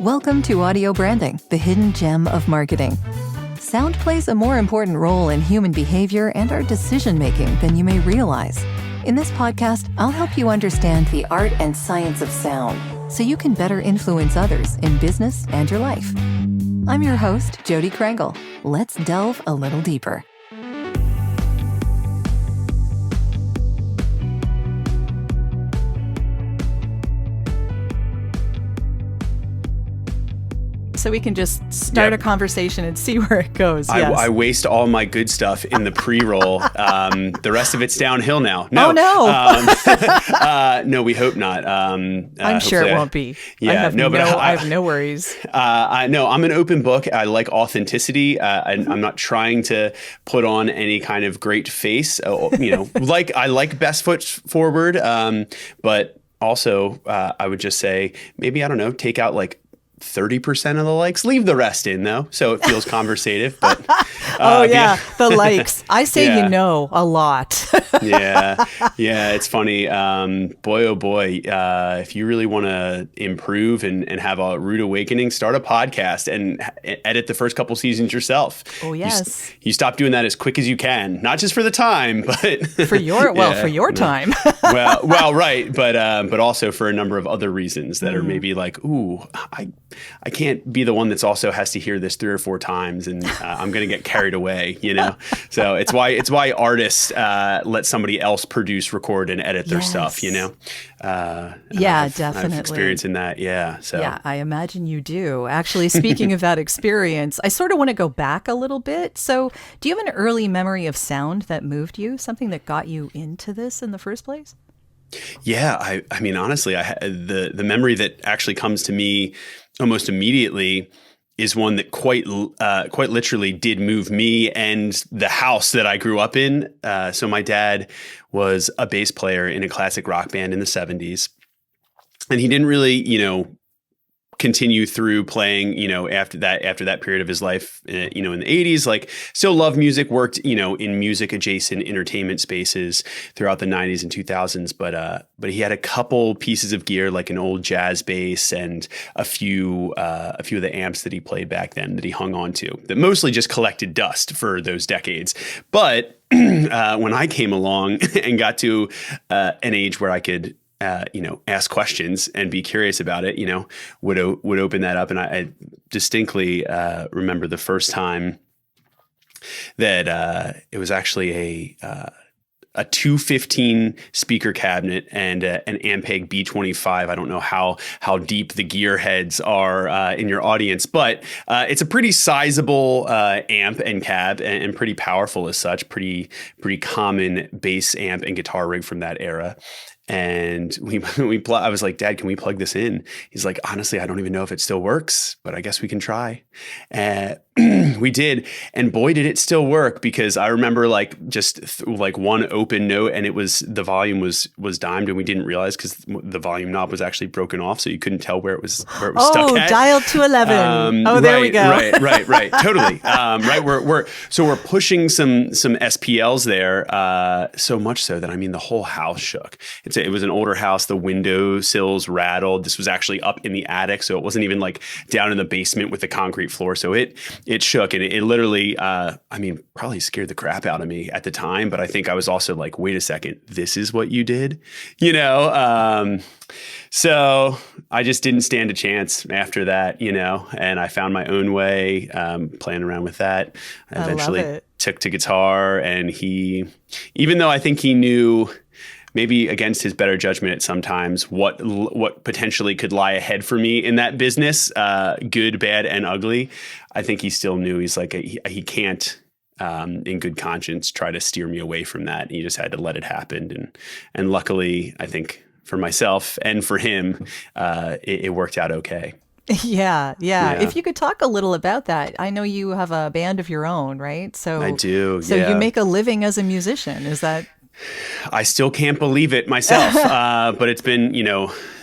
Welcome to Audio Branding, the hidden gem of marketing. Sound plays a more important role in human behavior and our decision-making than you may realize. In this podcast, I'll help you understand the art and science of sound so you can better influence others in business and your life. I'm your host, Jodi Krangle. Let's delve a little deeper. So we can just start a conversation and see where it goes. Yes. I waste all my good stuff in the pre-roll. The rest of it's downhill now. No. No, we hope not. I'm sure it won't be. Yeah, I have no worries. I'm an open book. I like authenticity. I'm not trying to put on any kind of great face. I like best foot forward. But also, I would just say maybe, take out like 30% of the likes, leave the rest in though, so it feels conversative. But the likes. I say a lot. yeah, it's funny. Boy, oh boy, if you really want to improve and have a rude awakening, start a podcast and edit the first couple seasons yourself. Oh yes, you stop doing that as quick as you can, not just for the time, but for your time. well, right, but also for a number of other reasons that are maybe like, ooh, I can't be the one that's also has to hear this 3 or 4 times, and I'm going to get carried away, So it's why artists let somebody else produce, record, and edit their stuff, Definitely. I've experience in that, So yeah, I imagine you do. Actually, speaking of that experience, I sort of want to go back a little bit. So, do you have an early memory of sound that moved you? Something that got you into this in the first place? Yeah, I mean, honestly, the memory that actually comes to me almost immediately is one that quite literally did move me and the house that I grew up in. So my dad was a bass player in a classic rock band in the 70s, and he didn't really, continue through playing, after that period of his life, in the 80s, like still loved music, worked, in music adjacent entertainment spaces throughout the 90s and 2000s. But he had a couple pieces of gear, like an old jazz bass and a few of the amps that he played back then that he hung on to, that mostly just collected dust for those decades. But when I came along and got to an age where I could ask questions and be curious about it, would open that up. And I distinctly remember the first time that it was actually a 215 speaker cabinet and an Ampeg B25. I don't know how deep the gear heads are in your audience, but it's a pretty sizable amp and cab and pretty powerful as such. Pretty common bass amp and guitar rig from that era. And I was like, Dad, can we plug this in? He's like, honestly, I don't even know if it still works, but I guess we can try. We did. And boy, did it still work, because I remember like one open note, and the volume was dimed, and we didn't realize because the volume knob was actually broken off. So you couldn't tell where it was stuck at. Dialed to 11. There we go. Right. Totally. Right. We're pushing some SPLs there. So much so that, the whole house shook. It was an older house. The window sills rattled. This was actually up in the attic, so it wasn't even like down in the basement with the concrete floor. So it shook, and it literally, probably scared the crap out of me at the time. But I think I was also like, wait a second, this is what you did, So I just didn't stand a chance after that, and I found my own way, playing around with that. I eventually took to guitar, and even though I think he knew, maybe against his better judgment at sometimes, what potentially could lie ahead for me in that business, good, bad, and ugly, I think he still knew. He's like, he can't, in good conscience, try to steer me away from that. He just had to let it happen. And luckily, I think for myself and for him, it worked out okay. Yeah. If you could talk a little about that. I know you have a band of your own, right? So I do. So you make a living as a musician. Is that? I still can't believe it myself, but it's been,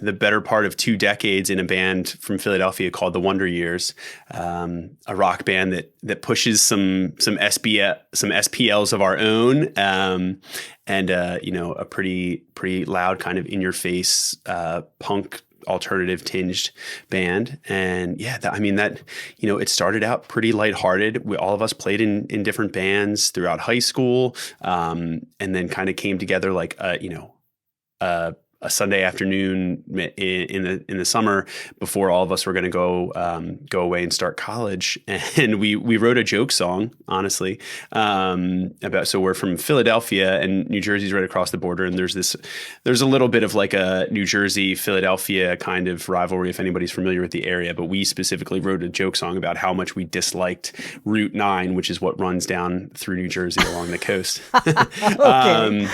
the better part of 2 decades in a band from Philadelphia called the Wonder Years, a rock band that pushes some SPLs of our own, and a pretty loud kind of in your face punk alternative tinged band. And yeah, it started out pretty lighthearted. All of us played in different bands throughout high school, and then kind of came together like, a Sunday afternoon in the summer before all of us were going to go away and start college. And we wrote a joke song, honestly, so we're from Philadelphia, and New Jersey's right across the border. And there's a little bit of like a New Jersey, Philadelphia kind of rivalry, if anybody's familiar with the area. But we specifically wrote a joke song about how much we disliked Route 9, which is what runs down through New Jersey along the coast. Okay.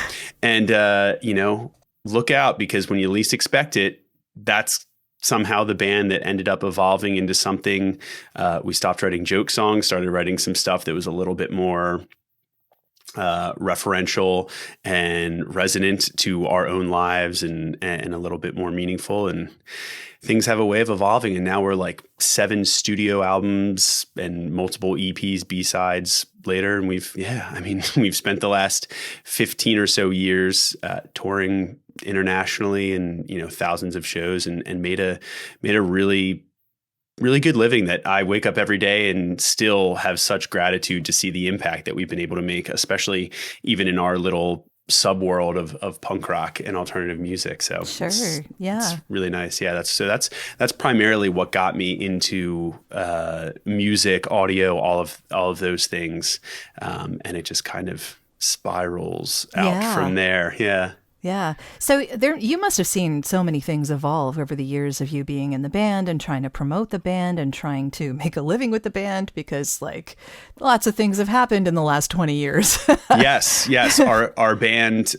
Look out, because when you least expect it, that's somehow the band that ended up evolving into something. We stopped writing joke songs, started writing some stuff that was a little bit more referential and resonant to our own lives, and a little bit more meaningful. And things have a way of evolving. And now we're like 7 studio albums and multiple EPs, B-sides later. And we've spent the last 15 or so years touring internationally, and thousands of shows, and made a really, really good living that I wake up every day and still have such gratitude to see the impact that we've been able to make, especially even in our little subworld of punk rock and alternative music. So sure. It's really nice. Yeah. That's primarily what got me into music, audio, all of those things. And it just kind of spirals out from there. Yeah. Yeah. So you must have seen so many things evolve over the years of you being in the band and trying to promote the band and trying to make a living with the band, because like lots of things have happened in the last 20 years. Yes. Our band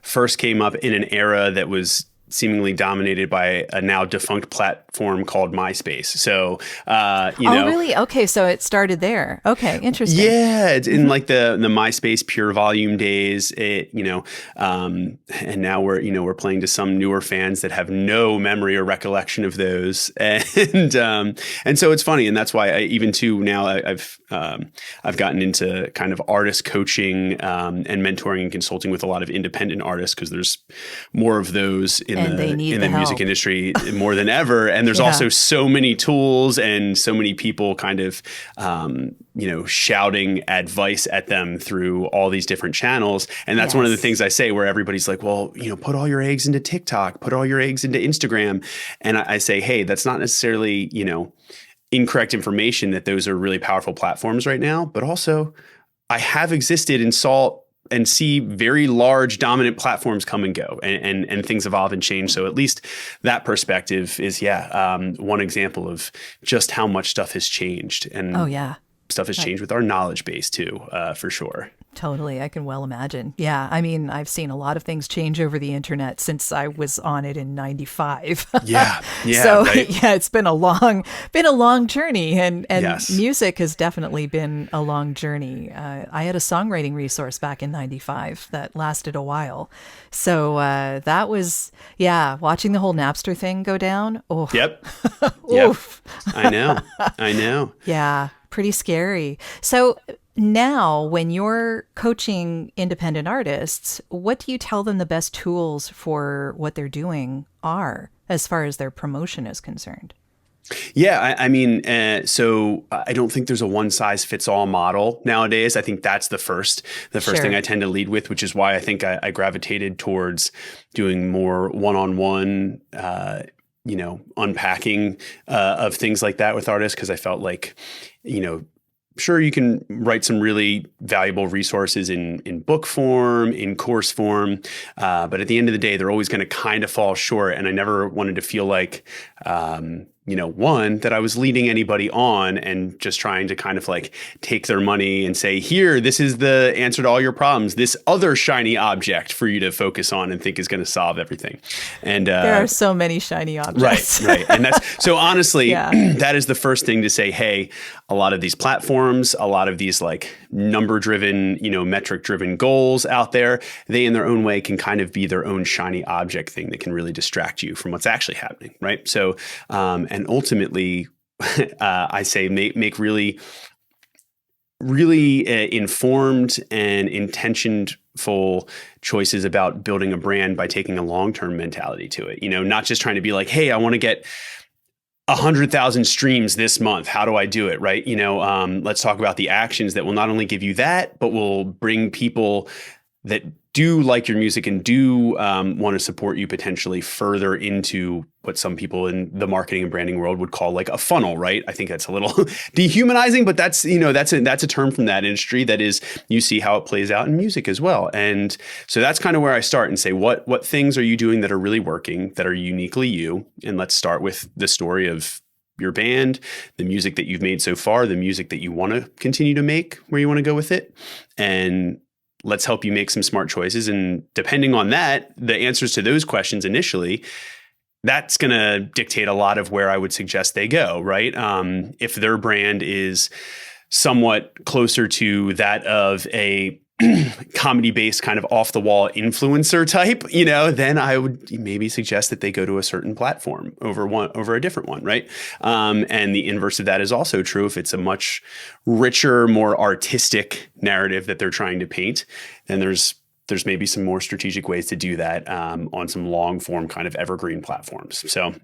first came up in an era that was seemingly dominated by a now defunct platform called MySpace. So, Oh, really? Okay. So it started there. Okay. Interesting. Yeah. It's in like the MySpace Pure Volume days, and now we're playing to some newer fans that have no memory or recollection of those. And so it's funny. And that's why even now I've gotten into kind of artist coaching, and mentoring and consulting with a lot of independent artists, because there's more of those in the music industry more than ever. And there's also so many tools and so many people kind of, shouting advice at them through all these different channels. And that's one of the things I say, where everybody's like, well, put all your eggs into TikTok, put all your eggs into Instagram. And I say, hey, that's not necessarily, incorrect information, that those are really powerful platforms right now. But also, I have existed and saw and see very large dominant platforms come and go, and things evolve and change. So at least that perspective is, one example of just how much stuff has changed. And stuff has changed with our knowledge base too, for sure. Totally. I can well imagine. Yeah. I mean, I've seen a lot of things change over the internet since I was on it in 95. Yeah. So it's been a long journey, and music has definitely been a long journey. I had a songwriting resource back in 95 that lasted a while. So that was, watching the whole Napster thing go down. Oh, yep. Oof. I know. Yeah. Pretty scary. So now, when you're coaching independent artists, what do you tell them the best tools for what they're doing are, as far as their promotion is concerned? Yeah, so I don't think there's a one size fits all model nowadays. I think that's the first thing I tend to lead with, which is why I think I gravitated towards doing more one-on-one, unpacking of things like that with artists, because I felt like, sure, you can write some really valuable resources in book form, in course form, but at the end of the day, they're always going to kind of fall short. And I never wanted to feel like, one, that I was leading anybody on and just trying to kind of like take their money and say, here, this is the answer to all your problems, this other shiny object for you to focus on and think is going to solve everything. And there are so many shiny objects. Right. And that's so honestly, that is the first thing to say, hey, a lot of these platforms, a lot of these like number driven, metric driven goals out there, they in their own way can kind of be their own shiny object thing that can really distract you from what's actually happening. Right. So, and ultimately, I say make really really informed and intentionful choices about building a brand by taking a long-term mentality to it. Not just trying to be like, hey, I want to get 100,000 streams this month. How do I do it? Right. Let's talk about the actions that will not only give you that, but will bring people that do like your music and do want to support you potentially further into what some people in the marketing and branding world would call like a funnel, right? I think that's a little dehumanizing, but that's a term from that industry that is, you see how it plays out in music as well. And so that's kind of where I start and say, what things are you doing that are really working, that are uniquely you? And let's start with the story of your band, the music that you've made so far, the music that you want to continue to make, where you want to go with it. And let's help you make some smart choices. And depending on that, the answers to those questions initially, that's going to dictate a lot of where I would suggest they go, right? If their brand is somewhat closer to that of a comedy-based kind of off-the-wall influencer type, then I would maybe suggest that they go to a certain platform over a different one, right? And the inverse of that is also true. If it's a much richer, more artistic narrative that they're trying to paint, then there's maybe some more strategic ways to do that on some long-form kind of evergreen platforms. So,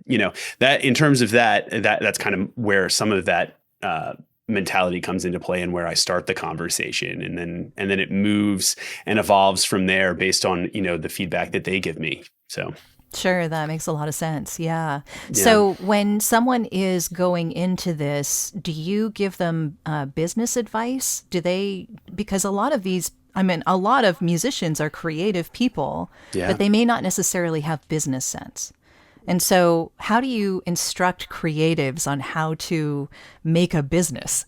that in terms of that's kind of where some of that mentality comes into play and where I start the conversation, and then it moves and evolves from there based on the feedback that they give me. So sure, that makes a lot of sense. Yeah. So when someone is going into this, do you give them business advice? Because a lot of musicians are creative people, but they may not necessarily have business sense. And so how do you instruct creatives on how to make a business?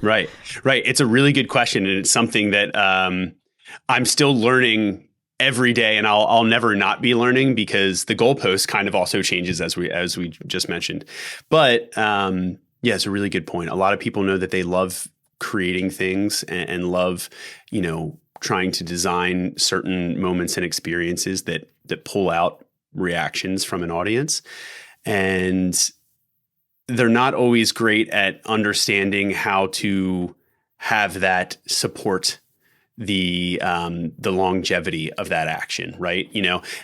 Right. It's a really good question. And it's something that I'm still learning every day, and I'll never not be learning, because the goalpost kind of also changes as we just mentioned. But it's a really good point. A lot of people know that they love creating things and love, trying to design certain moments and experiences that pull out reactions from an audience, and they're not always great at understanding how to have that support the longevity of that action, right?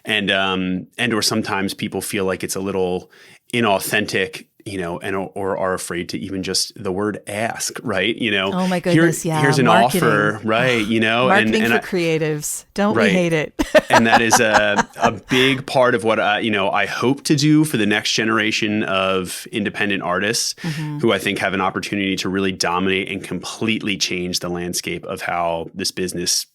And or sometimes people feel like it's a little inauthentic, or are afraid to even just the word ask, right? Oh my goodness, here's an marketing offer, right? Marketing for creatives. Don't we hate it? And that is a big part of what I hope to do for the next generation of independent artists, who I think have an opportunity to really dominate and completely change the landscape of how this business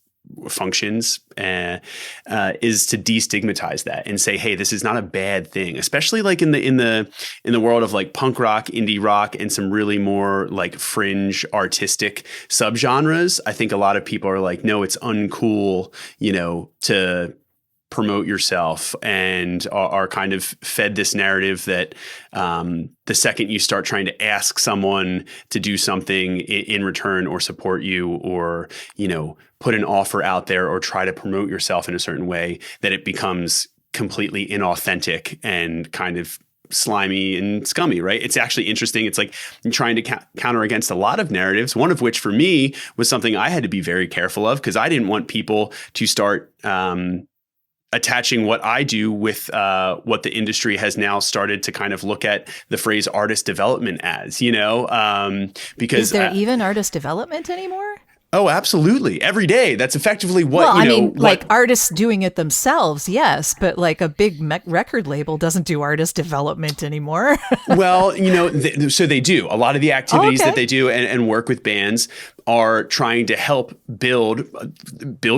functions, is to destigmatize that and say, hey, this is not a bad thing, especially like in the world of like punk rock, indie rock, and some really more like fringe artistic subgenres. I think a lot of people are like, no, it's uncool, to promote yourself, and are kind of fed this narrative that the second you start trying to ask someone to do something in return or support you, or put an offer out there or try to promote yourself in a certain way, that it becomes completely inauthentic and kind of slimy and scummy, right? It's actually interesting. It's like trying to counter against a lot of narratives, one of which for me was something I had to be very careful of, because I didn't want people to start attaching what I do with what the industry has now started to kind of look at the phrase artist development as, because is there even artist development anymore? Oh, absolutely. Every day. That's effectively what, like artists doing it themselves. Yes. But like a big record label doesn't do artist development anymore. Well, so they do. A lot of the activities that they do and work with bands are trying to help build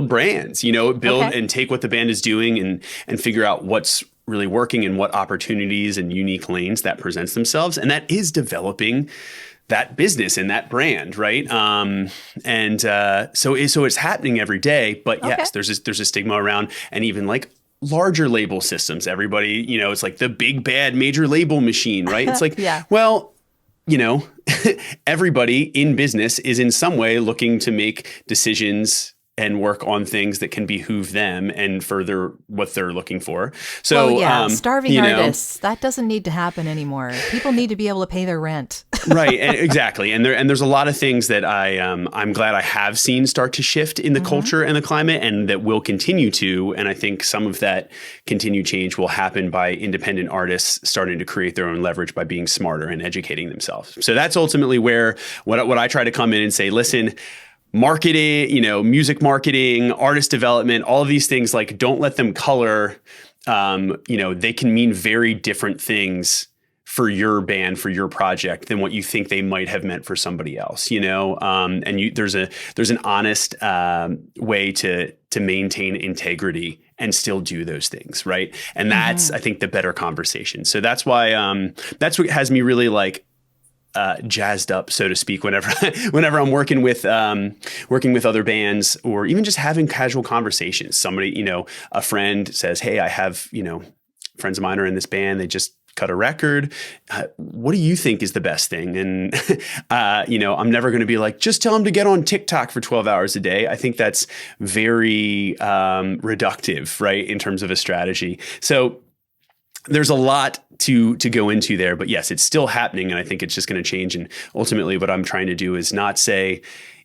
brands, build and take what the band is doing and figure out what's really working and what opportunities and unique lanes that presents themselves. And that is developing that business and that brand, right? So it's happening every day. But yes, there's a stigma around, and even like larger label systems. Everybody, it's like the big bad major label machine, right? It's like, well, everybody in business is in some way looking to make decisions and work on things that can behoove them and further what they're looking for. So, starving artists, that doesn't need to happen anymore. People need to be able to pay their rent. Right. Exactly. And there's a lot of things that I'm glad I have seen start to shift in the culture and the climate, and that will continue to. And I think some of that continued change will happen by independent artists starting to create their own leverage by being smarter and educating themselves. So that's ultimately where what I try to come in and say, listen, marketing, music marketing, artist development, all of these things, like, don't let them color, they can mean very different things for your band, for your project, than what you think they might have meant for somebody else, and there's an honest way to maintain integrity and still do those things. Right. And that's, I think, the better conversation. So that's why, that's what has me really jazzed up, so to speak, whenever I'm working with other bands, or even just having casual conversations. Somebody, a friend says, hey, I have, friends of mine are in this band. They just cut a record. What do you think is the best thing? And, I'm never going to be like, just tell them to get on TikTok for 12 hours a day. I think that's very reductive, right, in terms of a strategy. So there's a lot to go into there, but yes, it's still happening. And I think it's just going to change. And ultimately what I'm trying to do is not say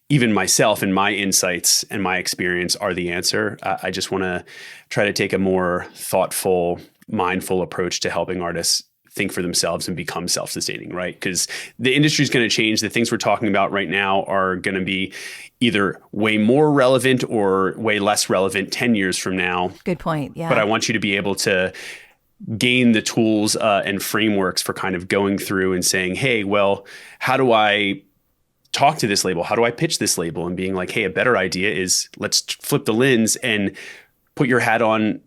even myself and my insights and my experience are the answer. I just want to try to take a more thoughtful, mindful approach to helping artists think for themselves and become self-sustaining, right? Because the industry is going to change. The things we're talking about right now are going to be either way more relevant or way less relevant 10 years from now. Good point. Yeah. But I want you to be able to gain the tools and frameworks for kind of going through and saying, hey, well, how do I talk to this label? How do I pitch this label? And being like, hey, a better idea is let's flip the lens and put your hat on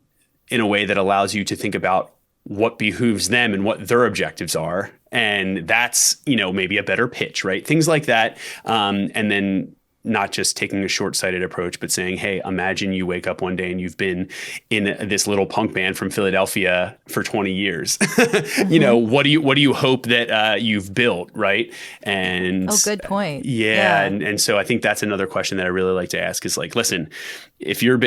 in a way that allows you to think about what behooves them and what their objectives are. And that's, maybe a better pitch, right? Things like that. And then not just taking a short-sighted approach, but saying, hey, imagine you wake up one day and you've been in this little punk band from Philadelphia for 20 years. What do you hope that you've built, right? And good point. Yeah. And so I think that's another question that I really like to ask is like, listen, if you're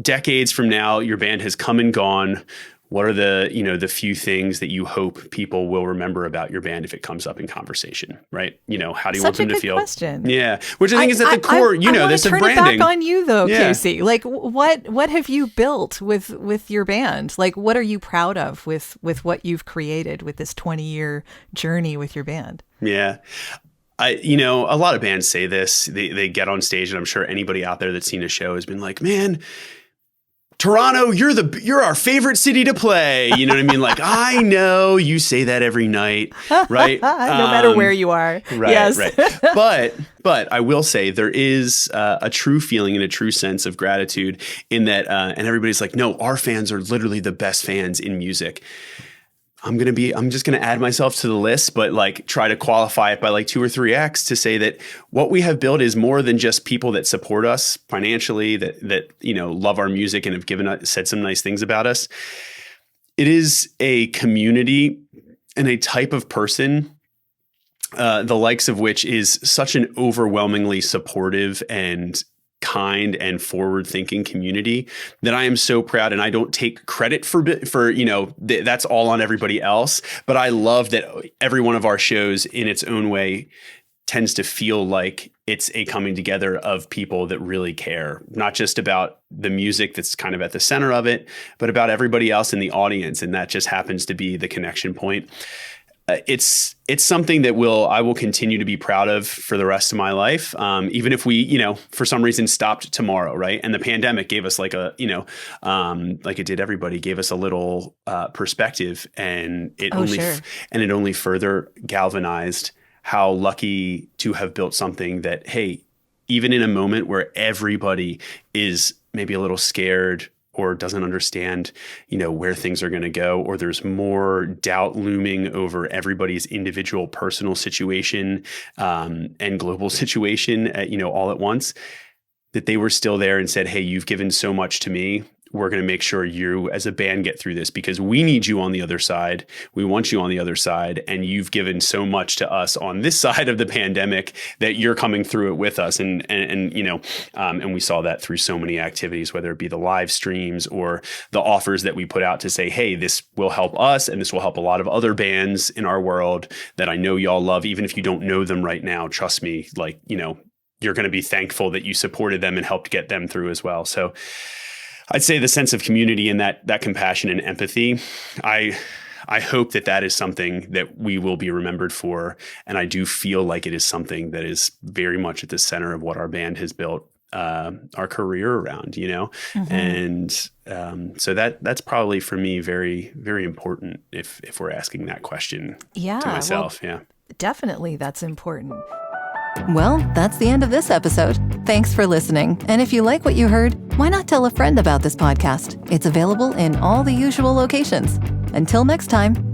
decades from now, your band has come and gone, what are the few things that you hope people will remember about your band if it comes up in conversation, right? How do you want them to feel? Question. Yeah, which I think is at the core, this of branding. Turn it back on you though, Casey. Like, what have you built with your band? Like, what are you proud of with what you've created with this 20-year journey with your band? Yeah. A lot of bands say this. They get on stage, and I'm sure anybody out there that's seen a show has been like, man, Toronto, you're our favorite city to play. You know what I mean? Like, I know you say that every night, right? No matter where you are. Right, yes. Right. But I will say there is a true feeling and a true sense of gratitude in that. And everybody's like, no, our fans are literally the best fans in music. I'm just going to add myself to the list, but try to qualify it by 2 or 3x to say that what we have built is more than just people that support us financially, that love our music and have said some nice things about us. It is a community and a type of person, the likes of which is such an overwhelmingly supportive and kind and forward-thinking community that I am so proud, and I don't take credit for that's all on everybody else. But I love that every one of our shows in its own way tends to feel like it's a coming together of people that really care, not just about the music that's kind of at the center of it, but about everybody else in the audience. And that just happens to be the connection point. It's something that I will continue to be proud of for the rest of my life. Even if we, for some reason stopped tomorrow, right? And the pandemic gave us like it did everybody, gave us a little perspective, and it only further galvanized how lucky to have built something that, hey, even in a moment where everybody is maybe a little scared or doesn't understand, where things are going to go, or there's more doubt looming over everybody's individual personal situation and global situation, all at once, that they were still there and said, hey, you've given so much to me. we're going to make sure you as a band get through this because we need you on the other side. We want you on the other side. And you've given so much to us on this side of the pandemic that you're coming through it with us. And we saw that through so many activities, whether it be the live streams or the offers that we put out to say, hey, this will help us and this will help a lot of other bands in our world that I know y'all love. Even if you don't know them right now, trust me, like, you're going to be thankful that you supported them and helped get them through as well. So I'd say the sense of community and that compassion and empathy, I hope that is something that we will be remembered for. And I do feel like it is something that is very much at the center of what our band has built our career around, Mm-hmm. And so that's probably for me very, very important if we're asking that question to myself. Well, definitely that's important. Well, that's the end of this episode. Thanks for listening. And if you like what you heard, why not tell a friend about this podcast? It's available in all the usual locations. Until next time.